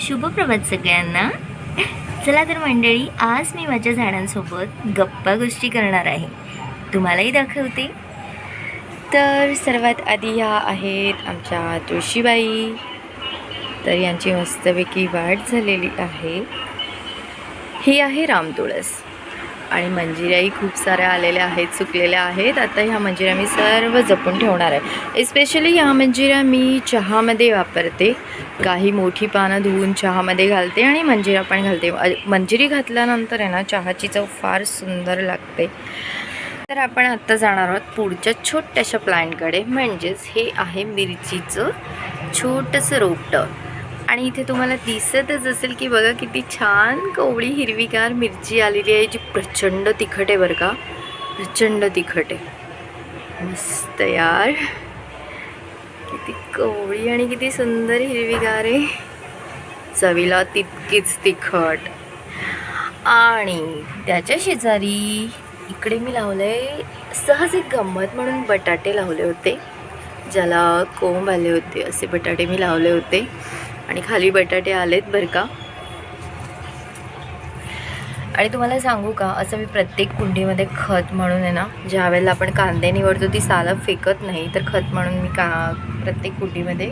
शुभप्रभात सगळ्यांना. चला तर मंडळी, आज मी माझ्या झाडांसोबत गप्पा गोष्टी करणार आहे, तुम्हालाही दाखवते. तर सर्वात आधी ह्या आहेत आमच्या तुळशीबाई. तर यांची मस्तपैकी वाढ झालेली आहे. ही आहे रामतुळस आणि मंजिऱ्याही खूप साऱ्या आलेल्या आहेत, सुकलेल्या आहेत. आता ह्या मंजिऱ्या मी सर्व जपून ठेवणार आहे. एस्पेशली ह्या मंजिऱ्या मी चहामध्ये वापरते. काही मोठी पानं धुवून चहामध्ये घालते आणि मंजिरा पण घालते. मंजिरी घातल्यानंतर आहे ना, चहाची चव फार सुंदर लागते. तर आपण आत्ता जाणार आहोत पुढच्या छोट्याशा प्लॅनकडे, म्हणजेच हे आहे मिरचीचं छोटंसं रोपटं. आणि इथे तुम्हाला दिसतच असेल की बघा किती छान कवळी हिरवीगार मिरची आलेली आहे, जी प्रचंड तिखट आहे बरं का, प्रचंड तिखट आहे. मस्त यार, किती कवळी आणि किती सुंदर हिरवीगार आहे, चवीला तितकीच तिखट. आणि त्याच्या शेजारी इकडे मी लावलंय सहज एक गंमत म्हणून बटाटे लावले होते, ज्याला कोंब आले होते असे बटाटे मी लावले होते. आणि खाली बटाटे आलेत बरं का. आणि तुम्हाला सांगू का, असं मी प्रत्येक कुंडीमध्ये खत म्हणून आहे ना, ज्या वेळेला आपण कांदे निवडतो ती सालं फेकत नाही, तर खत म्हणून मी प्रत्येक कुंडीमध्ये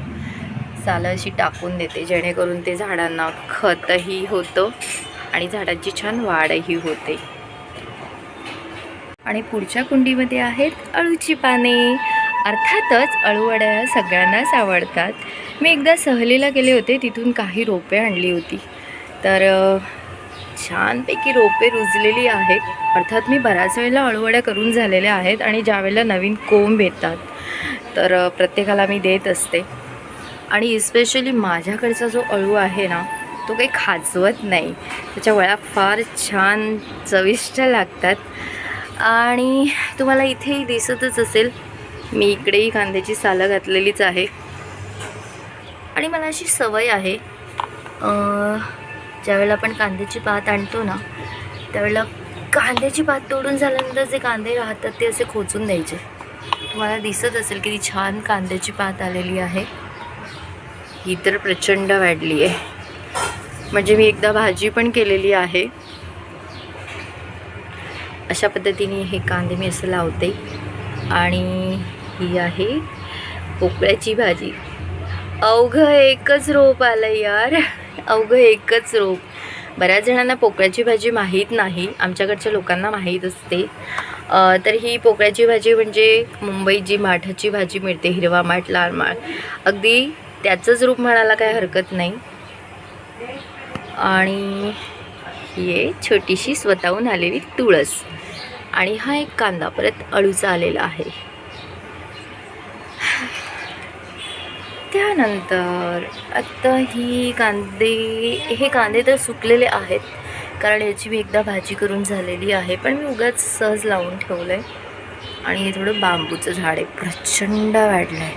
सालं अशी टाकून देते, जेणेकरून ते झाडांना खतही होतं आणि झाडांची छान वाढही होते. आणि पुढच्या कुंडीमध्ये आहेत अळूची पाने. अर्थातच अळूवड्या सगळ्यांनाच आवडतात. मी एकदा सहलीला गेले होते, तिथून काही रोपे आणली होती. तर छानपैकी रोपे रुजलेली आहेत. अर्थात मी बऱ्याच वेळेला अळूवड्या करून झालेल्या आहेत आणि ज्या वेळेला नवीन कोंब येतात तर प्रत्येकाला मी देत असते. आणि इस्पेशली माझ्याकडचा जो अळू आहे ना, तो काही खाजवत नाही, त्याच्या वळ्या फार छान चविष्ट लागतात. आणि तुम्हाला इथेही दिसतच असेल, मी इकडेही कांद्याची सालं घातलेलीच आहे. आणि मला अशी सवय आहे, ज्यावेळेला आपण कांद्याची पात आणतो ना, त्यावेळेला कांद्याची पात तोडून झाल्यानंतर जे कांदे राहतात ते असे खोचून द्यायचे. तुम्हाला दिसत असेल की ती छान कांद्याची पात आलेली आहे. ही तर प्रचंड वाढली आहे, म्हणजे मी एकदा भाजी पण केलेली आहे. अशा पद्धतीने हे कांदे मी असं लावते. आणि ही आहे पोकळ्याची भाजी. अवघं एकच रोप आलं यार, अवघं एकच रोप. बऱ्याच जणांना पोकळ्याची भाजी माहीत नाही, आमच्याकडच्या लोकांना माहीत असते. तर ही पोकळ्याची भाजी म्हणजे मुंबईत जी माठाची भाजी मिळते, हिरवा माठ लाल माठ, अगदी त्याचंच रूप म्हणायला काय हरकत नाही. आणि ही आहे छोटीशी स्वतःहून आलेली तुळस. आणि हा एक कांदा परत अळूचा आलेला आहे. त्यानंतर आत्ता हे कांदे तर सुकलेले आहेत, कारण याची मी एकदा भाजी करून झालेली आहे, पण मी उगाच सहज लावून ठेवलं आहे. आणि हे थोडं बांबूचं झाड आहे, प्रचंड वाढलं आहे.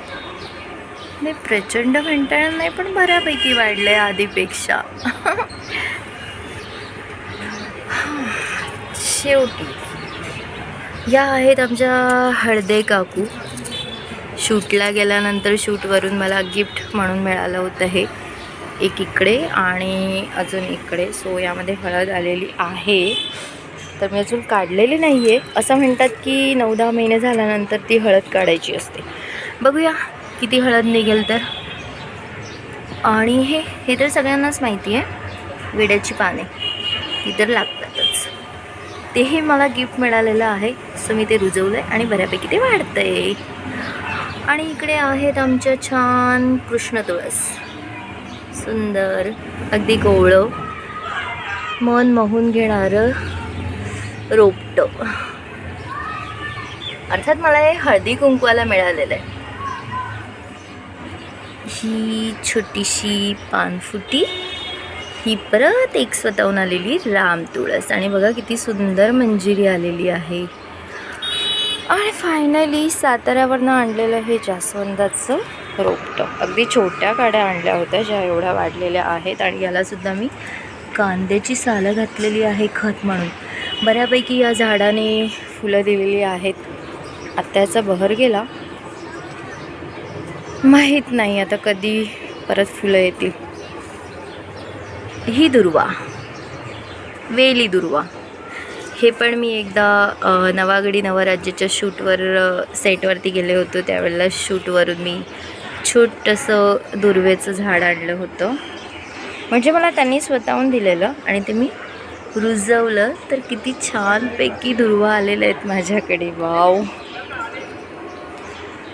नाही, प्रचंड म्हणता येणार नाही, पण बऱ्यापैकी वाढलं आहे आधीपेक्षा. शेवटी या आहेत आमच्या हळदे काकू. शूटला गेल्यानंतर शूटवरून मला गिफ्ट म्हणून मिळालं होतं हे एक इकडे आणि अजून इकडे. सो यामध्ये हळद आलेली आहे, तर मी अजून काढलेली नाही आहे. असं म्हणतात की 9-10 महिने झाल्यानंतर ती हळद काढायची असते. बघूया किती हळद निघेल तर. आणि हे तर सगळ्यांनाच माहिती आहे, विड्याची पाने ती तर लागतातच. तेही मला गिफ्ट मिळालेलं आहे, सो मी ते रुजवलं आहे आणि बऱ्यापैकी ते वाढतं आहे. आणि इकडे आहेत आमच्या छान कृष्ण तुळस, सुंदर अगदी कोवळं मन मोहून घेणारं रोपटं. अर्थात मला हे हळदी कुंकवाला मिळालेलं आहे. ही छोटीशी पानफुटी, ही परत एक स्वतःहून आलेली राम तुळस. आणि बघा किती सुंदर मंजिरी आलेली आहे. आणि फायनली साताऱ्यावरनं आणलेलं हे जास्वंदाचं रोपटं. अगदी छोट्या काड्या आणल्या होत्या, ज्या एवढ्या वाढलेल्या आहेत. आणि यालासुद्धा मी कांद्याची सालं घातलेली आहे खत म्हणून. बऱ्यापैकी या झाडाने फुलं दिलेली आहेत. आत्याचा बहर गेला, माहीत नाही आता कधी परत फुलं येतील. ही दुर्वा, वेली दुर्वा, हे पण मी एकदा नवागडी नवराज्याच्या शूटवर सेटवरती गेले होतो, त्यावेळेला शूटवरून मी छोटंसं दुर्वेचं झाड आणलं होतं. म्हणजे मला त्यांनी स्वतःहून दिलेलं आणि ते मी रुजवलं, तर किती छानपैकी दुर्वा आलेले आहेत माझ्याकडे. वाव.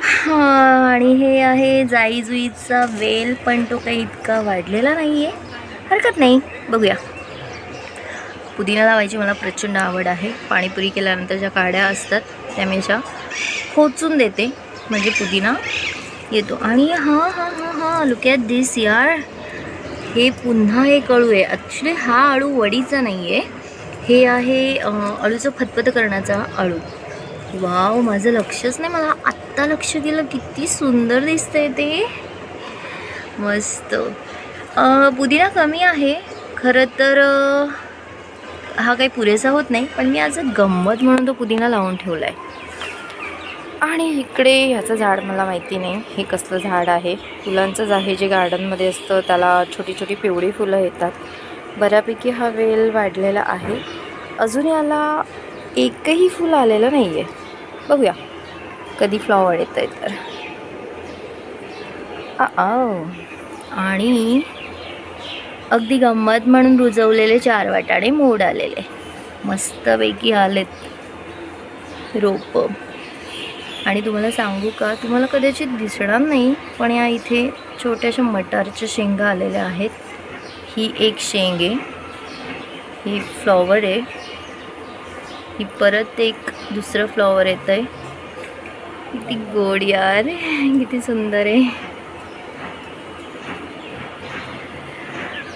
हां, आणि हे आहे जाईजुईचा वेल, पण तो काही इतका वाढलेला नाही आहे. हरकत नाही, बघूया. पुदिना लावायची मला प्रचंड आवड आहे. पाणीपुरी केल्यानंतर ज्या काड्या असतात त्या मी अशा खोचून देते, म्हणजे पुदिना येतो. आणि हां हां हां हां, लुक ॲट दिस यार, हे पुन्हा एक अळू आहे. ॲक्च्युली हा अळू वडीचा नाही आहे, हे आहे अळूचं फतफत करण्याचा अळू. वाव, माझं लक्षच नाही, मला आत्ता लक्ष गेलं. किती सुंदर दिसतंय ते, मस्त. पुदिना कमी आहे खरं तर, हा काही पुरेसा होत नाही, पण मी आज गंमत म्हणून तो पुदिना लावून ठेवला आहे. आणि इकडे ह्याचं झाड मला माहिती नाही हे कसलं झाड आहे, फुलांचंच आहे, जे गार्डनमध्ये असतं. त्याला छोटी छोटी पिवळी फुलं येतात. बऱ्यापैकी हा वेल वाढलेला आहे. अजून याला एकही फुल आलेलं नाही आहे. बघूया कधी फ्लॉवर येत आहे तर. आणि अगदी गंमत म्हणून रुजवलेले 4 वाटाणे मोड आलेले, मस्तपैकी आलेत रोपं. आणि तुम्हाला सांगू का, तुम्हाला कदाचित दिसणार नाही, पण या इथे छोट्याशा मटारच्या शेंगा आलेल्या आहेत. ही एक शेंग आहे, ही फ्लॉवर आहे, ही परत एक दुसरं फ्लॉवर येतं आहे. किती गोड यार, किती सुंदर आहे.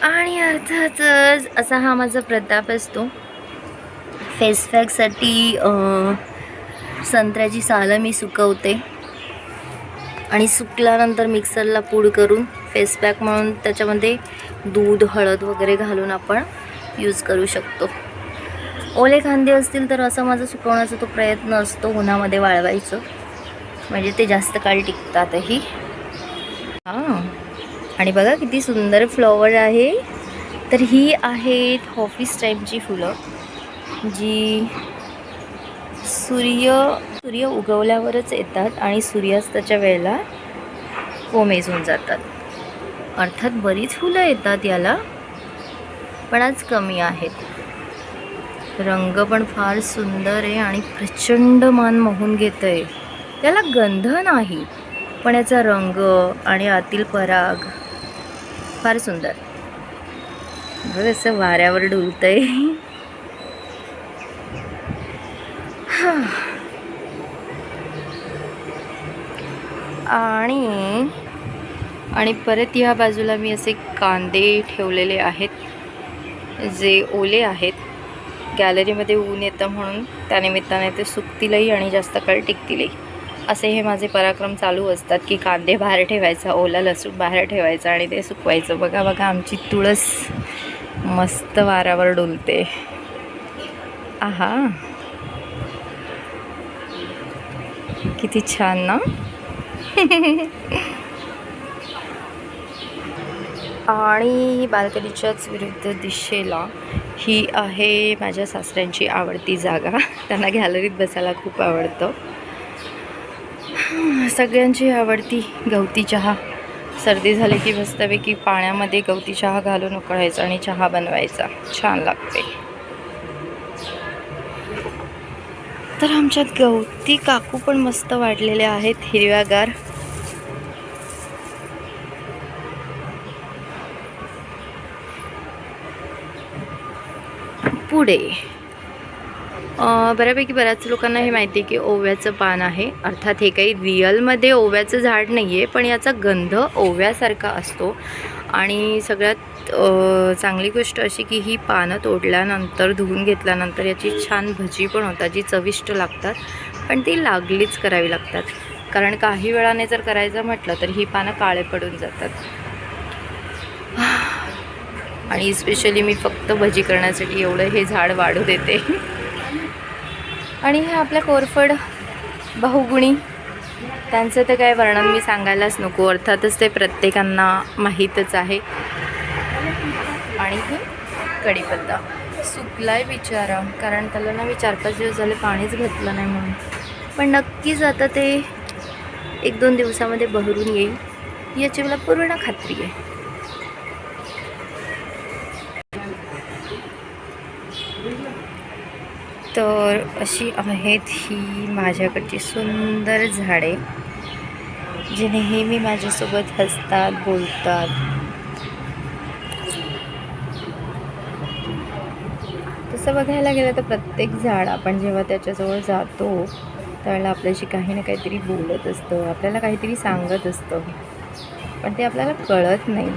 आणि अर्थातच असा हा माझा प्रताप असतो. फेसपॅकसाठी संत्र्याची सालं मी सुकवते आणि सुकल्यानंतर मिक्सरला पूड करून फेसपॅक म्हणून त्याच्यामध्ये दूध, हळद वगैरे घालून आपण यूज करू शकतो. ओले कांदे असतील तर असा माझा सुकवण्याचा तो प्रयत्न असतो, उन्हामध्ये वाळवायचं, म्हणजे ते जास्त काळ टिकतातही. हां, आणि बघा किती सुंदर फ्लॉवर आहे. तर ही आहेत ऑफिस टाईपची फुलं, जी सूर्य उगवल्यावरच येतात आणि सूर्यास्ताच्या वेळेला कोमेजून जातात. अर्थात बरीच फुलं येतात याला, पण आज कमी आहेत. रंग पण फार सुंदर आहे आणि प्रचंड मन मोहून घेतं आहे. याला गंध नाही, पण याचा रंग आणि आतील पराग फार सुंदर. बघ असं वाऱ्यावर डुलतंय. आणि परत या बाजूला मी असे कांदे ठेवलेले आहेत, जे ओले आहेत. गॅलरीमध्ये ऊन येतं म्हणून त्यानिमित्ताने ते सुकतीलही आणि जास्त काळ टिकतीलही. असे हे माझे पराक्रम चालू असतात की कांदे बाहेर ठेवायचा, ओला लसूण बाहेर ठेवायचा आणि ते सुकवायचं. बघा बघा, आमची तुळस मस्त वाऱ्यावर डुलते. आहा, किती छान ना. आणि बाल्कनीच्याच विरुद्ध दिशेला ही आहे माझ्या सासऱ्यांची आवडती जागा. त्यांना गॅलरीत बसायला खूप आवडतं. सगळ्यांची आवडती गवती चहा. सर्दी झाली की मस्तपैकी पाण्यामध्ये गवती चहा घालून उकळायचा आणि चहा बनवायचा, छान लागते. तर आमच्यात गवती काकू पण मस्त वाढलेल्या आहेत, हिरव्यागार. पुढे बऱ्यापैकी बऱ्याच लोकांना हे माहिती आहे की ओव्याचं पान आहे. अर्थात हे काही रिअलमध्ये ओव्याचं झाड नाही आहे, पण याचा गंध ओव्यासारखा असतो. आणि सगळ्यात चांगली गोष्ट अशी की ही पानं तोडल्यानंतर, धुवून घेतल्यानंतर याची छान भजी पण होतात, जी चविष्ट लागतात. पण ती लागलीच करावी लागतात, कारण काही वेळाने जर करायचं म्हटलं तर ही पानं काळे पडून जातात. आणि स्पेशली मी फक्त भजी करण्यासाठी एवढं हे झाड वाढू देते. आणि हे आपल्या कोरफड बहुगुणी, त्यांचं तर काय वर्णन मी सांगायलाच नको. अर्थातच ते प्रत्येकांना माहीतच आहे. आणि ही कढीपत्ता. सुकलाय बिचारा, कारण त्याला ना मी 4-5 दिवस झाले पाणीच घातलं नाही म्हणून. पण नक्कीच आता ते 1-2 दिवसामध्ये बहरून येईल याची मला पूर्ण खात्री आहे. तर अशी आहेत ही माझ्याकडची सुंदर झाडे, जे नेहमी माझ्यासोबत हसतात, बोलतात. तसं बघायला गेलं तर प्रत्येक झाड आपण जेव्हा त्याच्याजवळ जातो त्यावेळेला आपल्याशी काही ना काहीतरी बोलत असतं, आपल्याला काहीतरी सांगत असतं, पण ते आपल्याला कळत नाही.